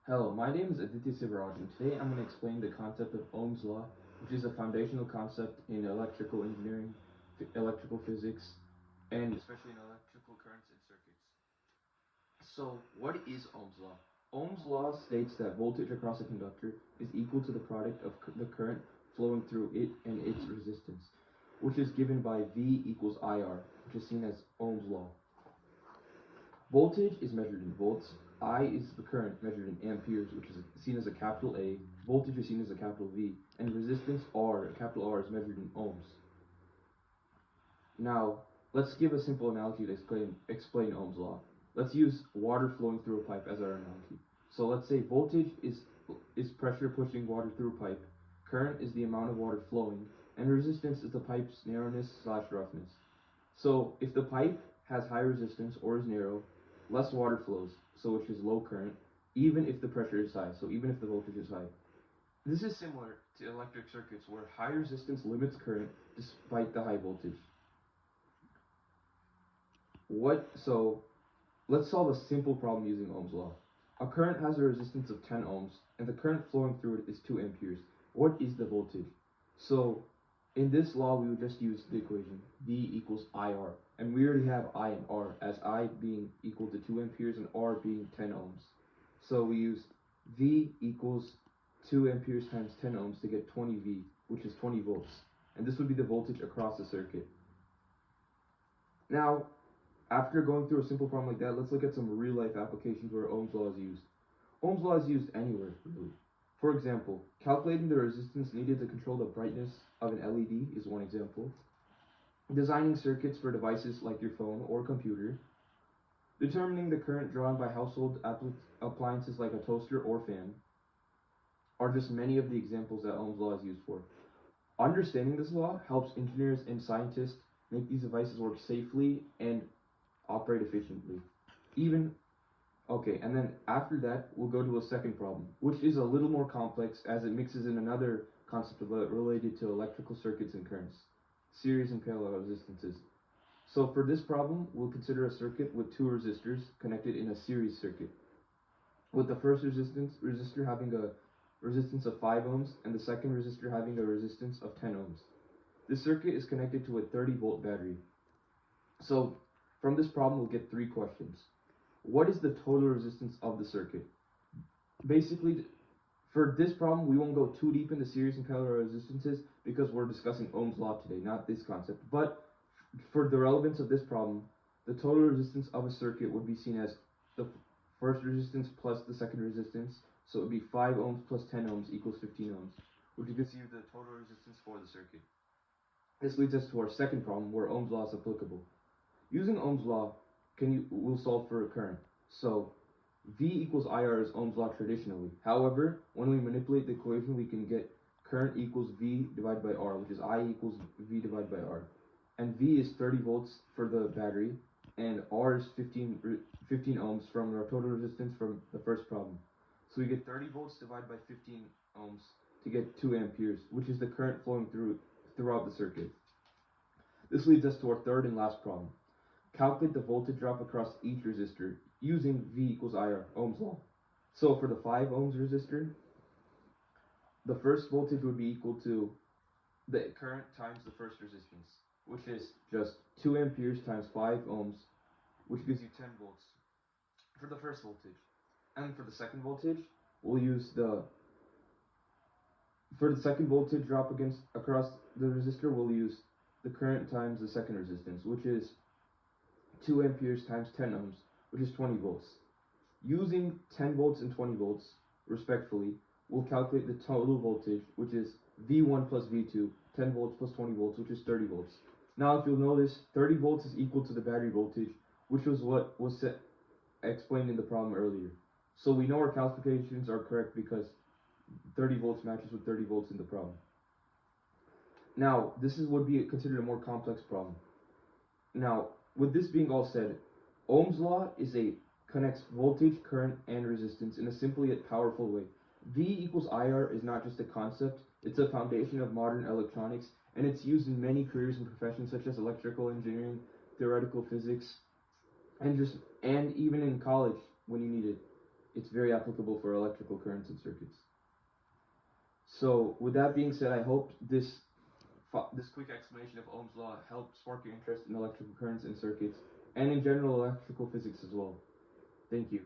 Hello, my name is Aditya Sivaraj, and today I'm going to explain the concept of Ohm's law, which is a foundational concept in electrical engineering, electrical physics, and especially in electrical currents and circuits. So, what is Ohm's law? Ohm's law states that voltage across a conductor is equal to the product of the current flowing through it and its resistance, which is given by V equals IR, which is seen as Ohm's law. Voltage is measured in volts. I is the current measured in amperes, which is seen as a capital A. Voltage is seen as a capital V. And resistance R, a capital R, is measured in ohms. Now, let's give a simple analogy to explain Ohm's law. Let's use water flowing through a pipe as our analogy. So let's say voltage is pressure pushing water through a pipe. Current is the amount of water flowing. And resistance is the pipe's narrowness slash roughness. So if the pipe has high resistance or is narrow, less water flows, so which is low current, even if the pressure is high, so even if the voltage is high. This is similar to electric circuits where high resistance limits current despite the high voltage. So let's solve a simple problem using Ohm's law. A current has a resistance of 10 ohms, and the current flowing through it is 2 amperes. What is the voltage? So in this law, we would just use the equation V equals IR. And we already have I and R, as I being equal to 2 amperes and R being 10 ohms. So we use V equals 2 amperes times 10 ohms to get 20 V, which is 20 volts. And this would be the voltage across the circuit. Now, after going through a simple problem like that, let's look at some real-life applications where Ohm's law is used. Ohm's law is used anywhere, really. For example, calculating the resistance needed to control the brightness of an LED is one example. Designing circuits for devices like your phone or computer. Determining the current drawn by household appliances like a toaster or fan are just many of the examples that Ohm's law is used for. Understanding this law helps engineers and scientists make these devices work safely and operate efficiently. And then after that, we'll go to a second problem, which is a little more complex as it mixes in another concept related to electrical circuits and currents, series and parallel resistances. So for this problem, we'll consider a circuit with two resistors connected in a series circuit, with the first resistor having a resistance of 5 ohms and the second resistor having a resistance of 10 ohms. This circuit is connected to a 30-volt battery. So from this problem, we'll get 3 questions. What is the total resistance of the circuit? Basically, for this problem, we won't go too deep into series and parallel resistances because we're discussing Ohm's law today, not this concept. But for the relevance of this problem, the total resistance of a circuit would be seen as the first resistance plus the second resistance. So it would be 5 ohms plus 10 ohms equals 15 ohms, which gives you the total resistance for the circuit. This leads us to our second problem where Ohm's law is applicable. Using Ohm's law, we'll solve for a current. So V equals IR is Ohm's law traditionally. However, when we manipulate the equation, we can get current equals V divided by R, which is I equals V divided by R. And V is 30 volts for the battery, and R is 15 ohms from our total resistance from the first problem. So we get 30 volts divided by 15 ohms to get 2 amperes, which is the current flowing throughout the circuit. This leads us to our third and last problem. Calculate the voltage drop across each resistor using V equals IR, Ohm's law. So for the 5 ohms resistor, the first voltage would be equal to the current times the first resistance, which is just 2 amperes times 5 ohms, which gives you 10 volts for the first voltage. And for the second voltage, we'll use for the second voltage drop across the resistor, we'll use the current times the second resistance, which is 2 amperes times 10 ohms, which is 20 volts. Using 10 volts and 20 volts, respectively, we'll calculate the total voltage, which is V1 plus V2, 10 volts plus 20 volts, which is 30 volts. Now, if you'll notice, 30 volts is equal to the battery voltage, which was what was explained in the problem earlier. So we know our calculations are correct because 30 volts matches with 30 volts in the problem. Now, would be considered a more complex problem. Now, with this being all said, Ohm's law connects voltage, current, and resistance in a simple yet powerful way. V equals IR is not just a concept, it's a foundation of modern electronics, and it's used in many careers and professions such as electrical engineering, theoretical physics, and even in college when you need it. it's very applicable for electrical currents and circuits. So with that being said, I hope this quick explanation of Ohm's law helped spark your interest in electrical currents and circuits, and in general electrical physics as well. Thank you.